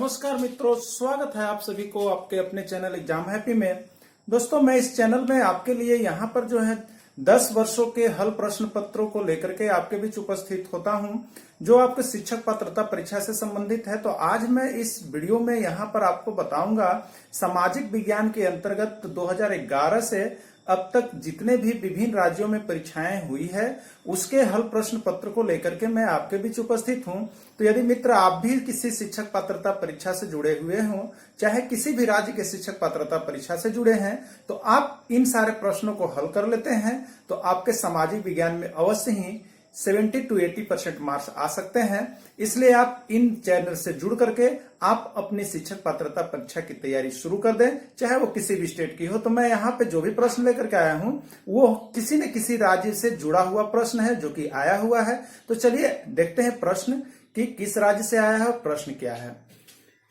नमस्कार मित्रों, स्वागत है आप सभी को आपके अपने चैनल एग्जाम हैप्पी में। दोस्तों, मैं इस चैनल में आपके लिए यहाँ पर जो है 10 वर्षों के हल प्रश्न पत्रों को लेकर के आपके बीच उपस्थित होता हूँ, जो आपके शिक्षक पात्रता परीक्षा से संबंधित है। तो आज मैं इस वीडियो में यहाँ पर आपको बताऊंगा सामाजिक विज्ञान के अंतर्गत 2011 से अब तक जितने भी विभिन्न राज्यों में परीक्षाएं हुई है उसके हल प्रश्न पत्र को लेकर के मैं आपके बीच उपस्थित हूं। तो यदि मित्र आप भी किसी शिक्षक पात्रता परीक्षा से जुड़े हुए हों, चाहे किसी भी राज्य के शिक्षक पात्रता परीक्षा से जुड़े हैं, तो आप इन सारे प्रश्नों को हल कर लेते हैं तो आपके सामाजिक विज्ञान में अवश्य ही 70 to 80% मार्क्स आ सकते हैं। इसलिए आप इन चैनल से जुड़ करके आप अपनी शिक्षक पात्रता परीक्षा की तैयारी शुरू कर दें, चाहे वो किसी भी स्टेट की हो। तो मैं यहाँ पे जो भी प्रश्न लेकर के आया हूँ वो किसी न किसी राज्य से जुड़ा हुआ प्रश्न है जो कि आया हुआ है। तो चलिए देखते हैं प्रश्न कि किस राज्य से आया है और प्रश्न क्या है।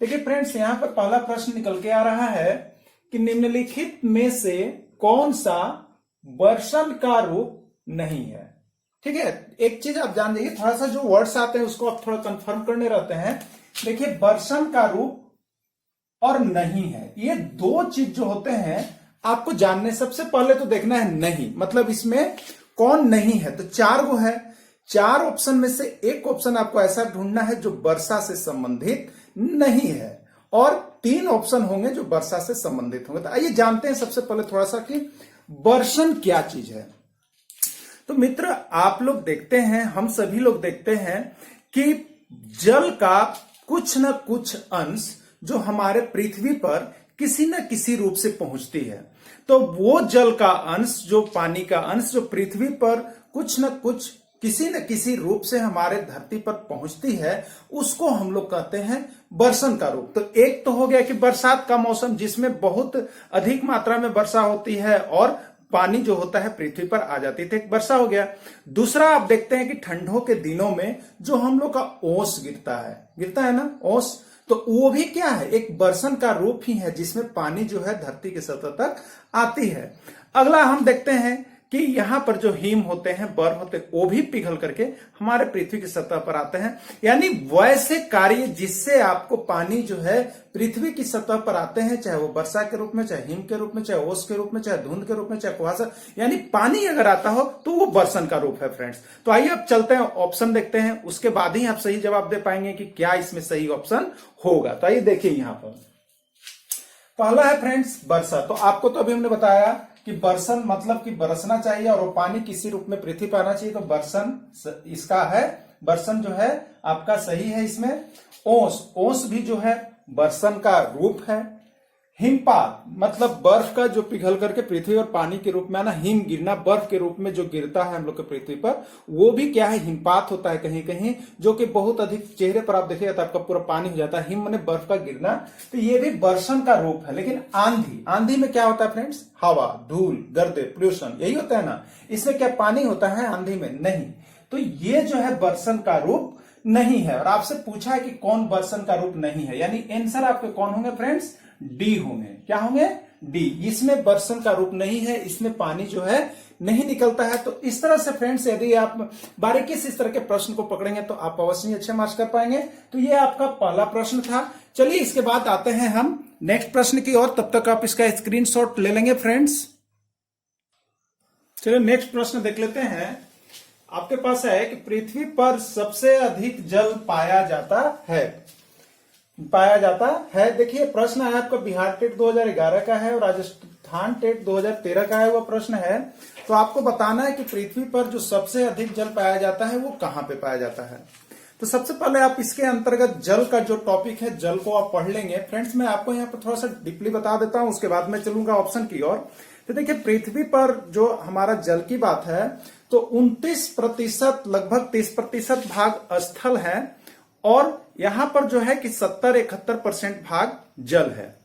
देखिए फ्रेंड्स, यहाँ पर पहला प्रश्न निकल के आ रहा है कि निम्नलिखित में से कौन सा वर्षन का रूप नहीं है। ठीक है, एक चीज आप जान जाइए, थोड़ा सा जो वर्ड्स आते हैं उसको आप थोड़ा कंफर्म करने रहते हैं। देखिए, वर्षन का रूप और नहीं है, ये दो चीज जो होते हैं आपको जानने। सबसे पहले तो देखना है नहीं, मतलब इसमें कौन नहीं है। तो 4 गो है, 4 ऑप्शन में से एक ऑप्शन आपको ऐसा ढूंढना है जो वर्षा से संबंधित नहीं है, और 3 ऑप्शन होंगे जो वर्षा से संबंधित होंगे। तो आइए जानते हैं सबसे पहले थोड़ा सा कि वर्षन क्या चीज है। तो मित्र, आप लोग देखते हैं, हम सभी लोग देखते हैं कि जल का कुछ न कुछ अंश जो हमारे पृथ्वी पर किसी न किसी रूप से पहुंचती है। तो वो जल का अंश, जो पानी का अंश जो पृथ्वी पर कुछ न कुछ किसी न किसी रूप से हमारे धरती पर पहुंचती है, उसको हम लोग कहते हैं वर्षण का रूप। तो एक तो हो गया कि बरसात का मौसम जिसमें बहुत अधिक मात्रा में वर्षा होती है और पानी जो होता है पृथ्वी पर आ जाती है, वर्षा हो गया। दूसरा आप देखते हैं कि ठंडों के दिनों में जो हम लोग का ओस गिरता है ना, ओस, तो वो भी क्या है, एक वर्षण का रूप ही है जिसमें पानी जो है धरती की सतह तक आती है। अगला हम देखते हैं कि यहाँ पर जो हिम होते हैं, बर्फ होते हैं, वो भी पिघल करके हमारे पृथ्वी की सतह पर आते हैं। यानी वैसे कार्य जिससे आपको पानी जो है पृथ्वी की सतह पर आते हैं, चाहे वो वर्षा के रूप में, चाहे हिम के रूप में, चाहे ओस के रूप में, चाहे धुंध के रूप में, चाहे कुहासा, यानी पानी अगर आता हो तो वो वर्षण का रूप है फ्रेंड्स। तो आइए अब चलते हैं, ऑप्शन देखते हैं, उसके बाद ही आप सही जवाब दे पाएंगे कि क्या इसमें सही ऑप्शन होगा। तो आइए देखिए, यहाँ पर पहला है फ्रेंड्स वर्षा। तो आपको तो अभी हमने बताया कि वर्षण मतलब कि बरसना चाहिए और वो पानी किसी रूप में पृथ्वी पर आना चाहिए, तो वर्षण इसका है, वर्षण जो है आपका सही है। इसमें ओस भी जो है वर्षण का रूप है। हिमपात मतलब बर्फ का जो पिघल करके पृथ्वी और पानी के रूप में आना, हिम गिरना बर्फ के रूप में जो गिरता है हम लोग के पृथ्वी पर, वो भी क्या है, हिमपात होता है कहीं कहीं, जो कि बहुत अधिक चेहरे पर आप देखिएगा तो आपका पूरा पानी हो जाता है। हिम माने बर्फ का गिरना, तो ये भी वर्षण का रूप है। लेकिन आंधी में क्या होता है फ्रेंड्स, हवा, धूल, गर्दे, पोल्यूशन, यही होता है ना। इसमें क्या पानी होता है, आंधी में नहीं। तो ये जो है वर्षण का रूप नहीं है। और आपसे पूछा है कि कौन वर्षण का रूप नहीं है, यानी आंसर आपके कौन होंगे फ्रेंड्स, डी होंगे। क्या होंगे, डी। इसमें वर्षण का रूप नहीं है, इसमें पानी जो है नहीं निकलता है। तो इस तरह से फ्रेंड्स यदि आप बारीकी से इस तरह के प्रश्न को पकड़ेंगे तो आप अवश्य अच्छे मार्क्स कर पाएंगे। तो ये आपका पहला प्रश्न था। चलिए इसके बाद आते हैं हम नेक्स्ट प्रश्न की ओर, तब तक आप इसका स्क्रीनशॉट ले लेंगे फ्रेंड्स। चलिए नेक्स्ट प्रश्न देख लेते हैं। आपके पास है कि पृथ्वी पर सबसे अधिक जल पाया जाता है। देखिए प्रश्न है आपका बिहार टेट 2011 का है और राजस्थान टेट 2013 का है, वो प्रश्न है। तो आपको बताना है कि पृथ्वी पर जो सबसे अधिक जल पाया जाता है वो कहां पे पाया जाता है। तो सबसे पहले आप इसके अंतर्गत जल का जो टॉपिक है, जल को आप पढ़ लेंगे फ्रेंड्स। मैं आपको यहाँ पर थोड़ा सा डीपली बता देता हूं, उसके बाद मैं चलूंगा ऑप्शन की ओर। तो देखिए पृथ्वी पर जो हमारा जल की बात है, तो 29%, लगभग 30% भाग स्थल है और यहां पर जो है कि 70-71% भाग जल है।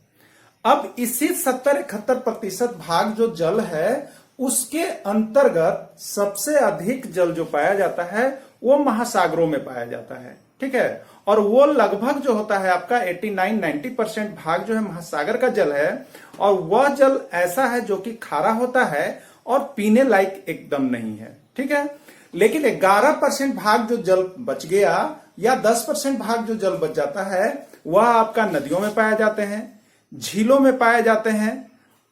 अब इसी 70-71% भाग जो जल है उसके अंतर्गत सबसे अधिक जल जो पाया जाता है वो महासागरों में पाया जाता है। ठीक है, और वो लगभग जो होता है आपका 89-90% भाग जो है महासागर का जल है, और वह जल ऐसा है जो कि खारा होता है और पीने लायक एकदम नहीं है। ठीक है, लेकिन 11% भाग जो जल बच गया या 10% भाग जो जल बच जाता है वह आपका नदियों में पाए जाते हैं, झीलों में पाए जाते हैं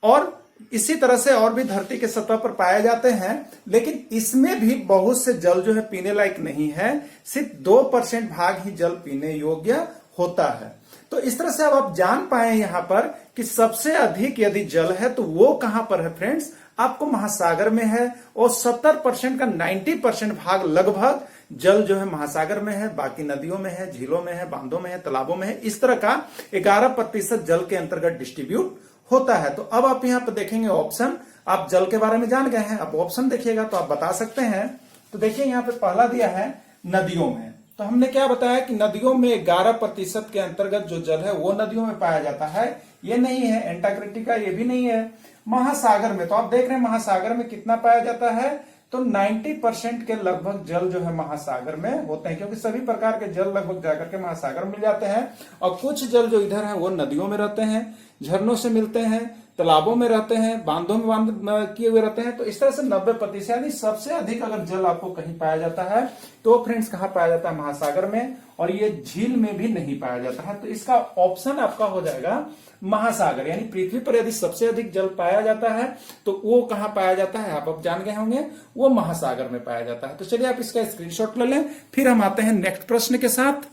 और इसी तरह से और भी धरती के सतह पर पाए जाते हैं। लेकिन इसमें भी बहुत से जल जो है पीने लायक नहीं है, सिर्फ 2% भाग ही जल पीने योग्य होता है। तो इस तरह से अब आप जान पाए यहां पर कि सबसे अधिक यदि जल है तो वो कहां पर है फ्रेंड्स, आपको महासागर में है और 70% का 90% भाग लगभग जल जो है महासागर में है, बाकी नदियों में है, झीलों में है, बांधों में है, तालाबों में है। इस तरह का 11% जल के अंतर्गत डिस्ट्रीब्यूट होता है। तो अब आप यहां पर देखेंगे ऑप्शन, आप जल के बारे में जान गए हैं, अब ऑप्शन देखिएगा तो आप बता सकते हैं। तो देखिए यहां पे पहला दिया है नदियों में, तो हमने क्या बताया कि नदियों में 11% के अंतर्गत जो जल है वो नदियों में पाया जाता है, ये नहीं है। एंटार्कटिका ये भी नहीं है। महासागर में तो आप देख रहे हैं महासागर में कितना पाया जाता है, तो 90% के लगभग जल जो है महासागर में होते हैं, क्योंकि सभी प्रकार के जल लगभग जाकर के महासागर में मिल जाते हैं। और कुछ जल जो इधर है वो नदियों में रहते हैं, झरनों से मिलते हैं, तालाबों में रहते हैं, बांधों में बांध किए हुए रहते हैं। तो इस तरह से 90% यानी सबसे अधिक अगर जल आपको कहीं पाया जाता है तो फ्रेंड्स कहां पाया जाता है, महासागर में, और ये झील में भी नहीं पाया जाता है। तो इसका ऑप्शन आपका हो जाएगा महासागर। यानी पृथ्वी पर यदि सबसे अधिक जल पाया जाता है तो वो कहां पाया जाता है, आप अब जान गए होंगे, वो महासागर में पाया जाता है। तो चलिए आप इसका स्क्रीनशॉट ले लें, फिर हम आते हैं नेक्स्ट प्रश्न के साथ।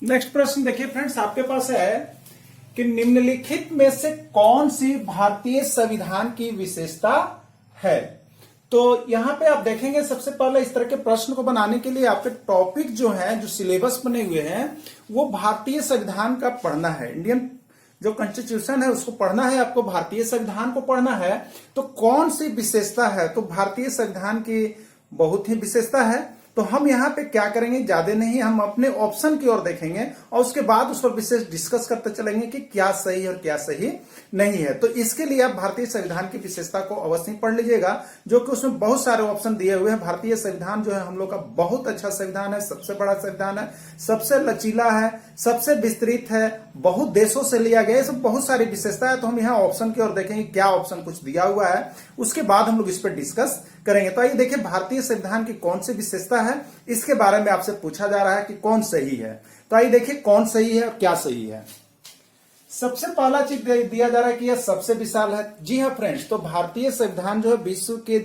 नेक्स्ट प्रश्न देखिए फ्रेंड्स, आपके पास है कि निम्नलिखित में से कौन सी भारतीय संविधान की विशेषता है। तो यहां पे आप देखेंगे सबसे पहले इस तरह के प्रश्न को बनाने के लिए आपके टॉपिक जो है, जो सिलेबस बने हुए हैं, वो भारतीय संविधान का पढ़ना है। इंडियन जो कॉन्स्टिट्यूशन है उसको पढ़ना है आपको, भारतीय संविधान को पढ़ना है। तो कौन सी विशेषता है, तो भारतीय संविधान की बहुत ही विशेषता है। तो हम यहाँ पे क्या करेंगे, ज्यादा नहीं, हम अपने ऑप्शन की ओर देखेंगे और उसके बाद उस पर विशेष डिस्कस करते चलेंगे कि क्या सही है और क्या सही नहीं है। तो इसके लिए आप भारतीय संविधान की विशेषता को अवश्य पढ़ लीजिएगा, जो कि उसमें बहुत सारे ऑप्शन दिए हुए हैं। भारतीय संविधान जो है हम लोग का बहुत अच्छा संविधान है, सबसे बड़ा संविधान है, सबसे लचीला है, सबसे विस्तृत है, बहुत देशों से लिया गया, सब बहुत सारी विशेषता है। तो हम यहाँ ऑप्शन की ओर देखेंगे क्या ऑप्शन कुछ दिया हुआ है, उसके बाद हम लोग इस पर डिस्कस करेंगे। तो आइए देखिए भारतीय संविधान की कौन सी विशेषता है, इसके बारे में आपसे पूछा जा रहा है कि कौन सही है। तो आइए देखिए कौन सही है और क्या सही है। सबसे पहला चीज दिया जा रहा है कि यह सबसे विशाल है। जी हाँ फ्रेंड्स, तो भारतीय संविधान जो है विश्व के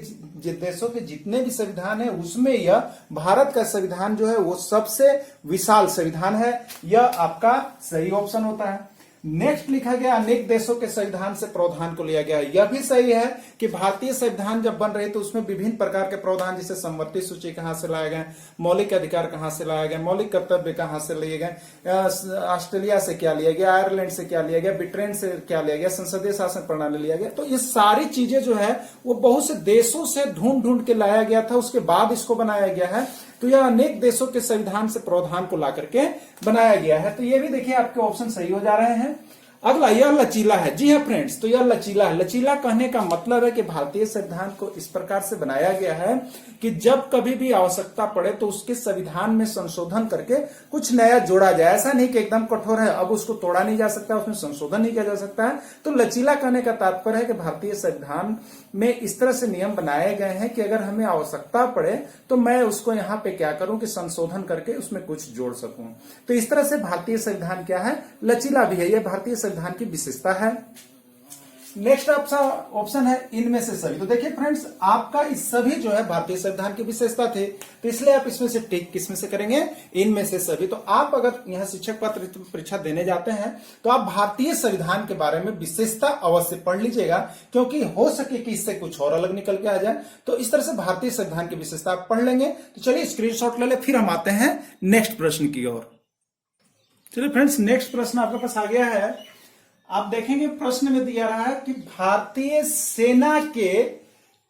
देशों के जितने भी संविधान है उसमें यह भारत का संविधान जो है वो सबसे विशाल संविधान है। यह आपका सही ऑप्शन होता है। नेक्स्ट लिखा गया अनेक देशों के संविधान से प्रावधान को लिया गया। यह भी सही है कि भारतीय संविधान जब बन रही तो उसमें विभिन्न प्रकार के प्रावधान, जैसे संवृत्ति सूची कहां से लाए गए, मौलिक अधिकार कहां से लाए गए, मौलिक कर्तव्य कहां से लिए गए, ऑस्ट्रेलिया से क्या लिया गया, आयरलैंड से क्या लिया गया, ब्रिटेन से क्या लिया गया, संसदीय शासन प्रणाली लिया गया। तो ये सारी चीजें जो है वो बहुत से देशों से ढूंढ ढूंढ के लाया गया था, उसके बाद इसको बनाया गया है। तो यह अनेक देशों के संविधान से प्रावधान को ला करके बनाया गया है। तो ये भी देखिए आपके ऑप्शन सही हो जा रहे हैं। अगला यह लचीला है। जी हाँ फ्रेंड्स, तो यह लचीला है। लचीला कहने का मतलब है कि भारतीय संविधान को इस प्रकार से बनाया गया है कि जब कभी भी आवश्यकता पड़े तो उसके संविधान में संशोधन करके कुछ नया जोड़ा जाए। ऐसा नहीं कि एकदम कठोर है, अब उसको तोड़ा नहीं जा सकता, उसमें संशोधन नहीं किया जा सकता है। तो लचीला कहने का तात्पर्य है कि भारतीय संविधान में इस तरह से नियम बनाए गए हैं कि अगर हमें आवश्यकता पड़े तो मैं उसको यहाँ पे क्या करूं कि संशोधन करके उसमें कुछ जोड़ सकूं। तो इस तरह से भारतीय संविधान क्या है, लचीला भी है। यह भारतीय संविधान की विशेषता है। नेक्स्ट ऑप्शन है इनमें से सभी। तो देखिए फ्रेंड्स, आपका इस सभी जो है भारतीय संविधान की विशेषता थे, तो इसलिए आप इसमें से टिक किस में से करेंगे, इनमें से सभी। तो आप अगर यहाँ शिक्षक पात्र परीक्षा देने जाते हैं तो आप भारतीय संविधान के बारे में विशेषता अवश्य पढ़ लीजिएगा, क्योंकि हो सके कि इससे कुछ और अलग निकल के आ जाए। तो इस तरह से भारतीय संविधान की विशेषता आप पढ़ लेंगे। तो चलिए स्क्रीनशॉट ले ले, फिर हम आते हैं नेक्स्ट प्रश्न की ओर। चलिए फ्रेंड्स, नेक्स्ट प्रश्न आपके पास आ गया है। आप देखेंगे प्रश्न में दिया रहा है कि भारतीय सेना के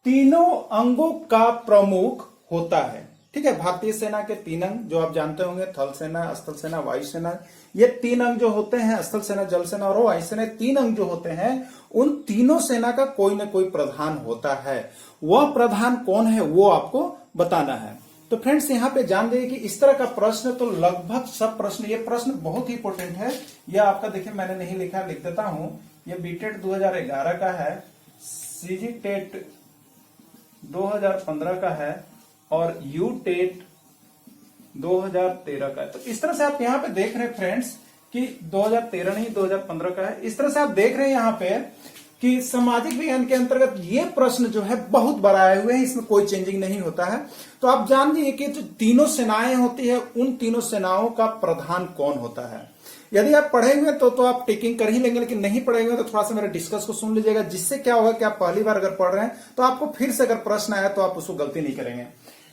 तीनों अंगों का प्रमुख होता है। ठीक है, भारतीय सेना के 3 अंग जो आप जानते होंगे, थल सेना, स्थल सेना, वायु सेना। ये 3 अंग जो होते हैं, स्थल सेना, जल सेना और वायु सेना, 3 अंग जो होते हैं, उन तीनों सेना का कोई ना कोई प्रधान होता है। वह प्रधान कौन है वो आपको बताना है। तो फ्रेंड्स, यहाँ पे जान जाइए कि इस तरह का प्रश्न तो लगभग सब प्रश्न, ये प्रश्न बहुत ही इंपॉर्टेंट है। यह आपका देखिए मैंने नहीं लिखा, लिख देता हूं। ये बीटेट 2011 का है, सीजी टेट 2015 का है और यू टेट 2013 का है। तो इस तरह से आप यहाँ पे देख रहे हैं फ्रेंड्स कि 2013 नहीं 2015 का है। इस तरह से आप देख रहे हैं यहाँ पे कि सामाजिक विज्ञान के अंतर्गत ये प्रश्न जो है बहुत बार आए हुए हैं, इसमें कोई चेंजिंग नहीं होता है। तो आप जान लीजिए कि जो तीनों सेनाएं होती है उन तीनों सेनाओं का प्रधान कौन होता है। यदि आप पढ़े हुए तो आप टिकिंग कर ही लेंगे, लेकिन नहीं पढ़े हुए तो थोड़ा सा मेरे डिस्कस को सुन लीजिएगा, जिससे क्या होगा कि आप पहली बार अगर पढ़ रहे हैं तो आपको फिर से अगर प्रश्न आया तो आप उसको गलती नहीं करेंगे।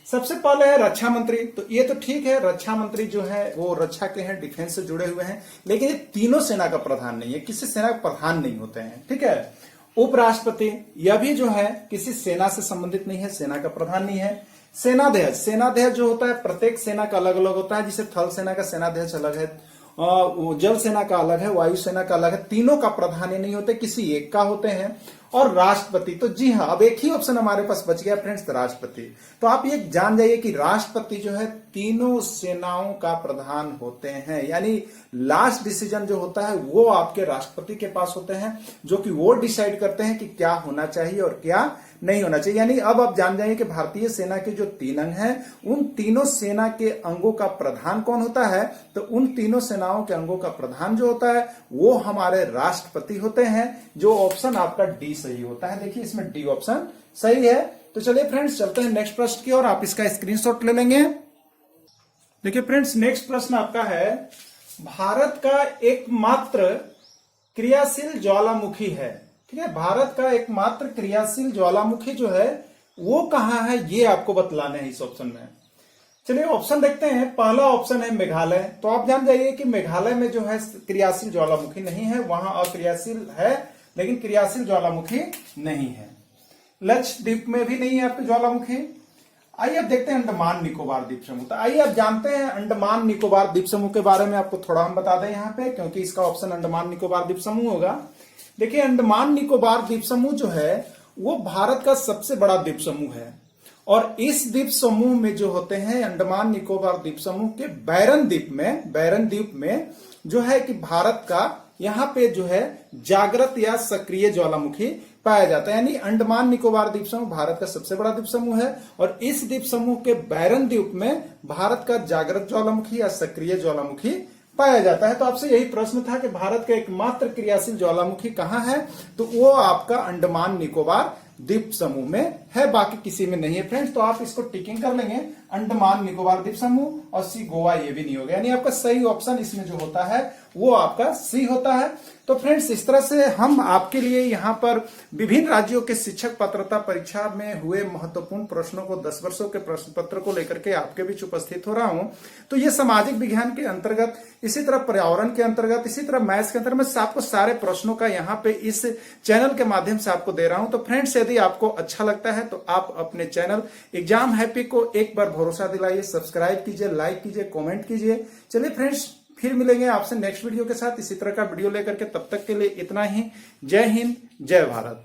सबसे पहले है रक्षा मंत्री। तो ये तो ठीक है, रक्षा मंत्री जो है वो रक्षा के हैं, डिफेंस से जुड़े हुए हैं, लेकिन ये तीनों सेना का प्रधान नहीं है, किसी सेना का प्रधान नहीं होते हैं, ठीक है। उपराष्ट्रपति, यह भी जो है किसी सेना से संबंधित नहीं है, सेना का प्रधान नहीं है। सेनाध्यक्ष, सेनाध्यक्ष जो होता है प्रत्येक सेना का अलग अलग होता है, जिसे थल सेना का सेनाध्यक्ष अलग है, जल सेना का अलग है, वायु सेना का अलग है, तीनों का प्रधान ही नहीं होते, किसी एक का होते हैं। और राष्ट्रपति, तो जी हाँ, अब एक ही ऑप्शन हमारे पास बच गया फ्रेंड्स, राष्ट्रपति। तो आप ये जान जाइए कि राष्ट्रपति जो है तीनों सेनाओं का प्रधान होते हैं, यानी लास्ट डिसीजन जो होता है वो आपके राष्ट्रपति के पास होते हैं, जो कि वो डिसाइड करते हैं कि क्या होना चाहिए और क्या नहीं होना चाहिए। यानी अब आप जान जाइए कि भारतीय सेना के जो 3 अंग हैं, उन तीनों सेना के अंगों का प्रधान कौन होता है। तो उन तीनों सेनाओं के अंगों का प्रधान जो होता है वो हमारे राष्ट्रपति होते हैं, जो ऑप्शन आपका डी सही होता है। देखिए इसमें डी ऑप्शन सही है। तो चलिए फ्रेंड्स चलते हैं नेक्स्ट प्रश्न की ओर, आप इसका स्क्रीनशॉट ले लेंगे। देखिए फ्रेंड्स नेक्स्ट प्रश्न आपका है, भारत का एकमात्र क्रियाशील ज्वालामुखी है, ठीक है, भारत का एकमात्र क्रियाशील ज्वालामुखी जो है वो कहां है, ये आपको बतलाना है इस ऑप्शन में। चलिए ऑप्शन देखते हैं। पहला ऑप्शन है मेघालय। तो आप जान जाइए कि मेघालय में जो है क्रियाशील ज्वालामुखी नहीं है, वहां अक्रियाशील है लेकिन क्रियाशील ज्वालामुखी नहीं है। लक्षद्वीप में भी नहीं है आपके ज्वालामुखी। आइए अब देखते हैं अंडमान निकोबार द्वीप समूह। तो आइए अब जानते हैं अंडमान निकोबार द्वीप समूह के बारे में, आपको थोड़ा हम बता दें यहाँ पे, क्योंकि इसका ऑप्शन अंडमान निकोबार द्वीप समूह होगा। देखिए अंडमान निकोबार द्वीप समूह जो है वो भारत का सबसे बड़ा द्वीप समूह है, और इस द्वीप समूह में जो होते हैं अंडमान निकोबार द्वीप समूह के बैरन द्वीप में जो है कि भारत का यहाँ पे जो है जागृत या सक्रिय ज्वालामुखी पाया जाता है। यानी अंडमान निकोबार द्वीप समूह भारत का सबसे बड़ा द्वीप समूह है, और इस द्वीप समूह के बैरन द्वीप में भारत का जागृत ज्वालामुखी या सक्रिय ज्वालामुखी पाया जाता है। तो आपसे यही प्रश्न था कि भारत का एकमात्र क्रियाशील ज्वालामुखी कहाँ है, तो वो आपका अंडमान निकोबार द्वीप समूह में है, बाकी किसी में नहीं है फ्रेंड्स। तो आप इसको टिकिंग कर लेंगे, अंडमान निकोबार द्वीप समूह, और सी गोवा ये भी नहीं होगा, यानी आपका सही ऑप्शन इसमें जो होता है वो आपका सी होता है। तो फ्रेंड्स इस तरह से हम आपके लिए यहाँ पर विभिन्न राज्यों के शिक्षक पात्रता परीक्षा में हुए महत्वपूर्ण प्रश्नों को 10 वर्षों के प्रश्न पत्र को लेकर के आपके बीच उपस्थित हो रहा हूं। तो ये सामाजिक विज्ञान के अंतर्गत, इसी तरह पर्यावरण के अंतर्गत, इसी तरह मैथ्स के अंतर्गत मैं आपको सारे प्रश्नों का यहाँ पे इस चैनल के माध्यम से आपको दे रहा हूं। तो फ्रेंड्स यदि आपको अच्छा लगता है तो आप अपने चैनल एग्जाम हैप्पी को एक बार भरोसा दिलाइए, सब्सक्राइब कीजिए, लाइक कीजिए, कॉमेंट कीजिए। चलिए फ्रेंड्स फिर मिलेंगे आपसे नेक्स्ट वीडियो के साथ इसी तरह का वीडियो लेकर के, तब तक के लिए इतना ही। जय हिंद, जय भारत।